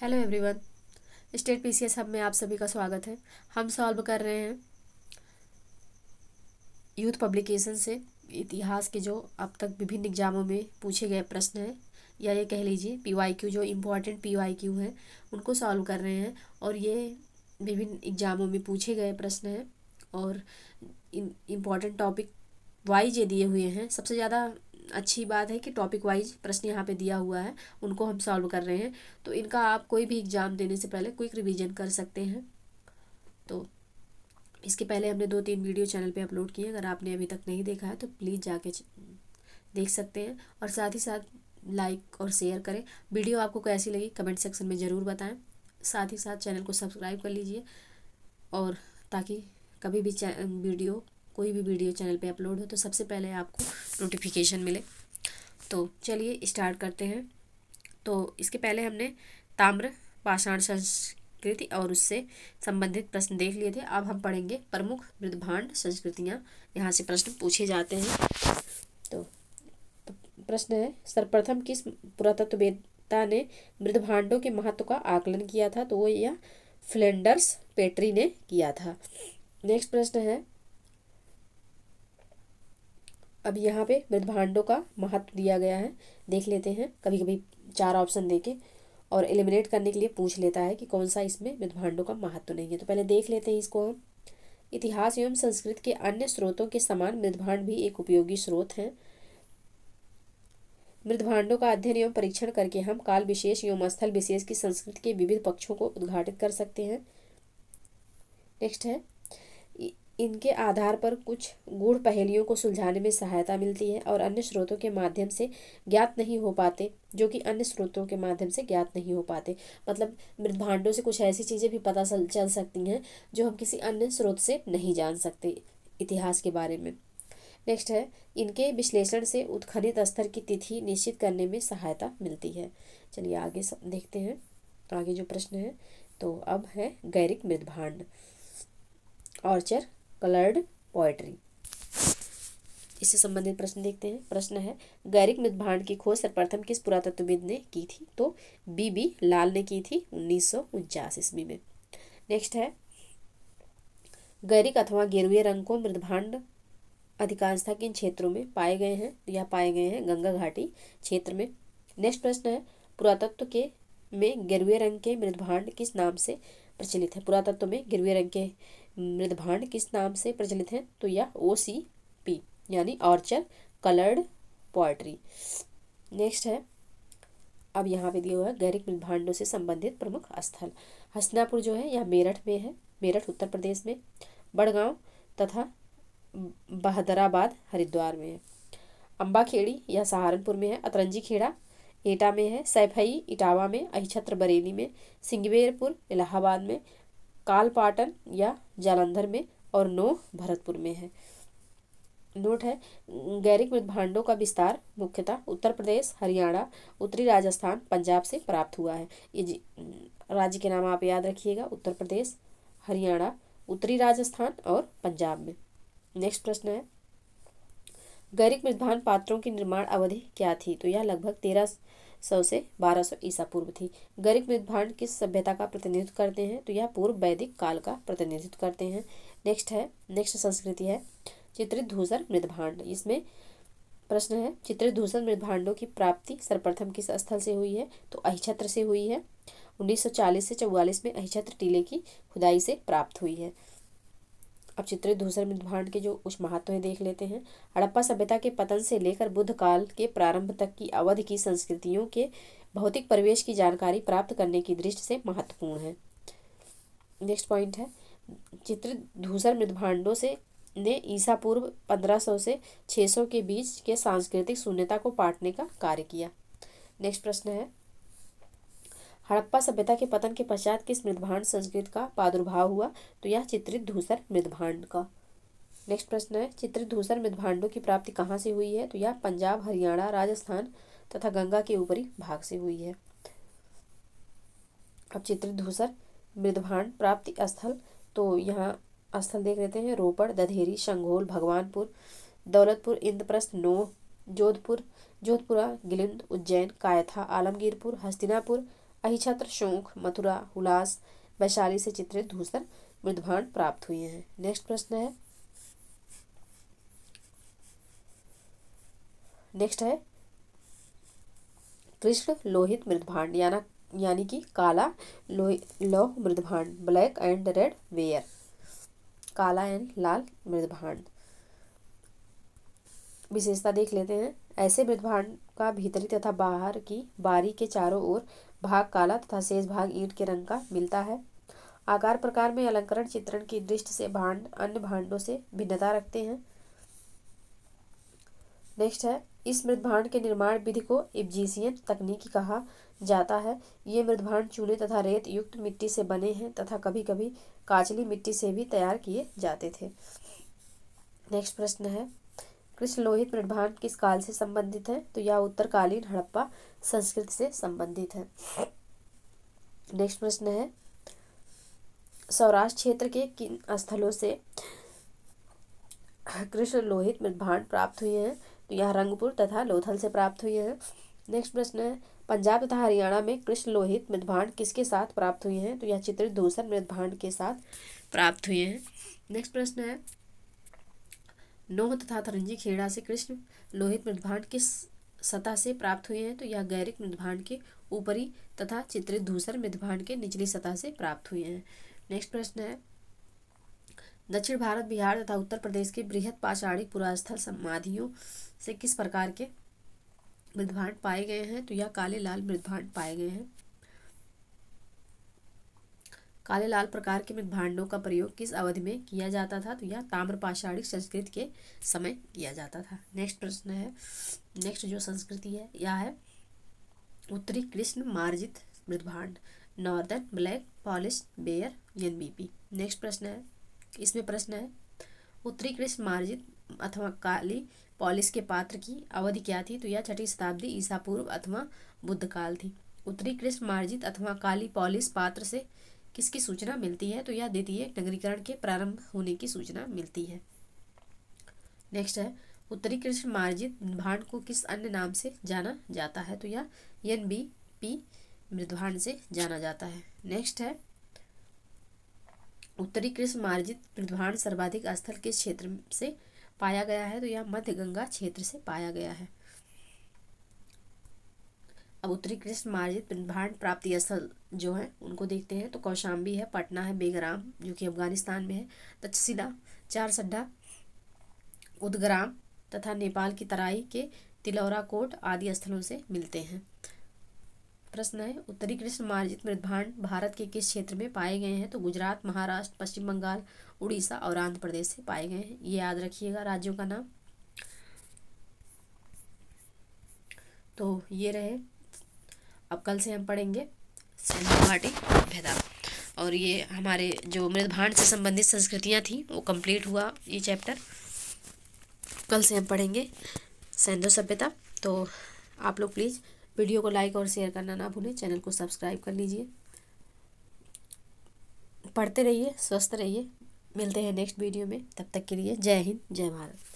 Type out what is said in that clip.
Hello everyone. State PCS hub में आप सभी का स्वागत है। हम सॉल्व कर रहे हैं यूथ पब्लिकेशन से इतिहास के जो अब तक विभिन्न एग्जामों में पूछे गए प्रश्न हैं, या ये कह लीजिए पीवाईक्यू, जो इम्पोर्टेंट पीवाईक्यू हैं उनको सॉल्व कर रहे हैं। और ये विभिन्न एग्जामों में पूछे गए प्रश्न हैं और इम्पोर्टेंट टॉपिक वाइज ये दिए हुए हैं। सबसे ज़्यादा अच्छी बात है कि टॉपिक वाइज प्रश्न यहाँ पे दिया हुआ है, उनको हम सॉल्व कर रहे हैं। तो इनका आप कोई भी एग्ज़ाम देने से पहले क्विक रिवीजन कर सकते हैं। तो इसके पहले हमने 2-3 वीडियो चैनल पे अपलोड किए, अगर आपने अभी तक नहीं देखा है तो प्लीज़ जाके देख सकते हैं। और साथ ही साथ लाइक और शेयर करें। वीडियो आपको कैसी लगी कमेंट सेक्शन में ज़रूर बताएं। साथ ही साथ चैनल को सब्सक्राइब कर लीजिए, और ताकि कभी भी कोई भी वीडियो चैनल पे अपलोड हो तो सबसे पहले आपको नोटिफिकेशन मिले। तो चलिए स्टार्ट करते हैं। तो इसके पहले हमने ताम्र पाषाण संस्कृति और उससे संबंधित प्रश्न देख लिए थे। अब हम पढ़ेंगे प्रमुख मृदभांड संस्कृतियाँ, यहाँ से प्रश्न पूछे जाते हैं। तो प्रश्न है, सर्वप्रथम किस पुरातत्ववेत्ता ने मृदभांडों के महत्व का आकलन किया था? तो वो यह फ्लेंडर्स पेट्री ने किया था। नेक्स्ट प्रश्न है, अब यहाँ पे मृदभांडों का महत्व दिया गया है, देख लेते हैं। कभी कभी 4 ऑप्शन देके और एलिमिनेट करने के लिए पूछ लेता है कि कौन सा इसमें मृदभांडों का महत्व नहीं है। तो पहले देख लेते हैं इसको हम। इतिहास एवं संस्कृत के अन्य स्रोतों के समान मृदभांड भी एक उपयोगी स्रोत हैं। मृदभांडों का अध्ययन एवं परीक्षण करके हम काल विशेष एवं स्थल विशेष की संस्कृति के विविध पक्षों को उद्घाटित कर सकते हैं। नेक्स्ट है, इनके आधार पर कुछ गूढ़ पहेलियों को सुलझाने में सहायता मिलती है और अन्य स्रोतों के माध्यम से ज्ञात नहीं हो पाते, जो कि अन्य स्रोतों के माध्यम से ज्ञात नहीं हो पाते। मतलब मृदभांडों से कुछ ऐसी चीज़ें भी पता चल सकती हैं जो हम किसी अन्य स्रोत से नहीं जान सकते इतिहास के बारे में। नेक्स्ट है, इनके विश्लेषण से उत्खनित स्तर की तिथि निश्चित करने में सहायता मिलती है। चलिए आगे देखते हैं आगे जो प्रश्न है। तो अब है गैरिक मृदभांड, ऑर्चर कलर्ड पोएट्री, इससे संबंधित प्रश्न देखते हैं। प्रश्न है, गैरिक मृदभांड की खोज सर्वप्रथम किस पुरातत्वविद ने की थी? तो बीबी लाल ने की थी 1949 ईस्वी में। नेक्स्ट है, गैरिक अथवा गेरुए रंग को मृदभांड अधिकांशतः किन क्षेत्रों में पाए गए हैं? या पाए गए हैं गंगा घाटी क्षेत्र में। नेक्स्ट प्रश्न है, पुरातत्व के में गेरुए रंग के मृदभांड किस नाम से प्रचलित है? पुरातत्व में गेरुए रंग के मृदभांड किस नाम से प्रचलित हैं? तो यह OCP यानी ऑर्चर कलर्ड पोएट्री। नेक्स्ट है, अब यहाँ पे दिया हुआ है गैरिक मृदभांडों से संबंधित प्रमुख स्थल। हस्तिनापुर जो है यह मेरठ में है, मेरठ उत्तर प्रदेश में। बड़गांव तथा बहदराबाद हरिद्वार में है। अम्बाखेड़ी यह सहारनपुर में है। अतरंजी खेड़ा एटा में है। सैफई इटावा में। अहिछत्र बरेली में। सिंगवेरपुर इलाहाबाद में। कालपाटन या जालंधर में। और नोह भरतपुर में है। नोट है, गैरिक मृदभांडों का विस्तार मुख्यतः उत्तर प्रदेश, हरियाणा, उत्तरी राजस्थान, पंजाब से प्राप्त हुआ है। ये राज्य के नाम आप याद रखिएगा, उत्तर प्रदेश, हरियाणा, उत्तरी राजस्थान और पंजाब में। नेक्स्ट प्रश्न है, गैरिक मृदभांड पात्रों की निर्माण अवधि क्या थी? तो यह लगभग 1300 से 1200 ईसा पूर्व थी। गैरिक मृदभांड किस सभ्यता का प्रतिनिधित्व करते हैं? तो यह पूर्व वैदिक काल का प्रतिनिधित्व करते हैं। नेक्स्ट संस्कृति है चित्रित धूसर मृदभांड। इसमें प्रश्न है, चित्रित धूसर मृदभांडों की प्राप्ति सर्वप्रथम किस स्थल से हुई है? तो अहिछत्र से हुई है। 1940 से 44 में अहिछत्र टीले की खुदाई से प्राप्त हुई है। अब चित्रित धूसर मृदभांड के जो कुछ महत्व है देख लेते हैं। हड़प्पा सभ्यता के पतन से लेकर बुद्ध काल के प्रारंभ तक की अवधि की संस्कृतियों के भौतिक परिवेश की जानकारी प्राप्त करने की दृष्टि से महत्वपूर्ण है। नेक्स्ट पॉइंट है, चित्रित धूसर मृदभांडों से ने ईसा पूर्व 1500 से 600 के बीच के सांस्कृतिक शून्यता को पाटने का कार्य किया। नेक्स्ट प्रश्न है, हड़प्पा सभ्यता के पतन के पश्चात किस मृदभांड संस्कृति का प्रादुर्भाव हुआ? तो यह चित्रित धूसर मृदभांड का। नेक्स्ट प्रश्न है, चित्रित धूसर मृदभांडों की प्राप्ति कहाँ से हुई है? तो यह पंजाब, हरियाणा, राजस्थान तथा गंगा के ऊपरी भाग से हुई है। अब चित्रित धूसर मृदभांड प्राप्ति स्थल, तो यहाँ स्थल देख लेते हैं। रोपड़, दधेरी, शंघोल, भगवानपुर, दौलतपुर, इंद्रप्रस्थ, नोह, जोधपुरा, गिलिंद, उज्जैन, कायथा, आलमगीरपुर, हस्तिनापुर, अहिछत्र, शोक, मथुरा, हुलास, वैशाली से चित्रित धूसर मृदभांड प्राप्त हुए हैं। नेक्स्ट प्रश्न है, नेक्स्ट है कृष्ण लोहित मृदभांड यानी कि काला लौह मृदभांड, ब्लैक एंड रेड वेयर, काला एंड लाल मृदभांड। विशेषता देख लेते हैं। ऐसे मृदभांड का भीतरी तथा बाहर की बारी के चारों ओर भाग काला तथा शेष भाग ईंट के रंग का मिलता है। आकार प्रकार में अलंकरण चित्रण की दृष्टि से भांड अन्य भांडों से भिन्नता रखते हैं। नेक्स्ट है, इस मृदभांड के निर्माण विधि को इब्जीशियन तकनीकी कहा जाता है। ये मृदभांड चूने तथा रेत युक्त मिट्टी से बने हैं तथा कभी कभी काचली मिट्टी से भी तैयार किए जाते थे। नेक्स्ट प्रश्न है, कृष्ण लोहित मृदभांड किस काल से संबंधित है? तो यह उत्तरकालीन हड़प्पा संस्कृति से संबंधित है। नेक्स्ट प्रश्न है, सौराष्ट्र क्षेत्र के किन स्थलों से कृष्ण लोहित मृदभांड प्राप्त हुए हैं? तो यह रंगपुर तथा लोथल से प्राप्त हुए हैं। नेक्स्ट प्रश्न है, पंजाब तथा हरियाणा में कृष्ण लोहित मृदभांड किसके साथ प्राप्त हुए हैं? तो यह चित्रित धूसर मृदभांड के साथ प्राप्त हुए हैं। नेक्स्ट प्रश्न है, नोह तथा थरंजी खेड़ा से कृष्ण लोहित मृदभांड किस सतह से प्राप्त हुए हैं? तो यह गैरिक मृदभांड के ऊपरी तथा चित्रित धूसर मृदभांड के निचली सतह से प्राप्त हुए हैं। नेक्स्ट प्रश्न है, दक्षिण भारत, बिहार तथा उत्तर प्रदेश के बृहद पाषाणी पुरास्थल समाधियों से किस प्रकार के मृदभांड पाए गए हैं? तो यह काले लाल मृदभांड पाए गए हैं। काले लाल प्रकार के मृदभांडों का प्रयोग किस अवधि में किया जाता था? तो यह ताम्र पाषाणी संस्कृति के समय किया जाता था। नेक्स्ट प्रश्न है, नेक्स्ट जो संस्कृति है यह है उत्तरी कृष्ण मार्जित मृदभांड, northern black polish ware NBP। Next प्रश्न है, इसमें प्रश्न है उत्तरी कृष्ण मार्जित अथवा काली पॉलिश के पात्र की अवधि क्या थी? तो यह 6ठी शताब्दी ईसा पूर्व अथवा बुद्ध काल थी। उत्तरी कृष्ण मार्जित अथवा काली पॉलिश पात्र से किसकी सूचना मिलती है? तो यह द्वितीय नगरीकरण के प्रारंभ होने की सूचना मिलती है। नेक्स्ट है, उत्तरी कृष्ण मार्जित मृदभांड को किस अन्य नाम से जाना जाता है? तो यह NBP मृदभांड से जाना जाता है। नेक्स्ट है, उत्तरी कृष्ण मार्जित मृदभांड सर्वाधिक स्थल किस क्षेत्र से पाया गया है? तो यह मध्य गंगा क्षेत्र से पाया गया है। अब उत्तरी कृष्ण मार्जित मृदभांड प्राप्ति स्थल जो है उनको देखते हैं। तो कौशाम्बी है, पटना है, बेगराम जो कि अफगानिस्तान में है, तक्षशिला, चारसड्ढा, उदग्राम तथा नेपाल की तराई के तिलौरा कोट आदि स्थलों से मिलते हैं। प्रश्न है, उत्तरी कृष्ण मार्जित मृदभांड भारत के किस क्षेत्र में पाए गए हैं? तो गुजरात, महाराष्ट्र, पश्चिम बंगाल, उड़ीसा और आंध्र प्रदेश से पाए गए हैं। ये याद रखिएगा राज्यों का नाम। तो ये रहे, अब कल से हम पढ़ेंगे सिंधु घाटी सभ्यता, और ये हमारे जो मृदभांड से संबंधित संस्कृतियाँ थी वो कंप्लीट हुआ ये चैप्टर। कल से हम पढ़ेंगे सिंधु सभ्यता। तो आप लोग प्लीज़ वीडियो को लाइक और शेयर करना ना भूलें, चैनल को सब्सक्राइब कर लीजिए। पढ़ते रहिए, स्वस्थ रहिए। मिलते हैं नेक्स्ट वीडियो में, तब तक के लिए जय हिंद, जय भारत।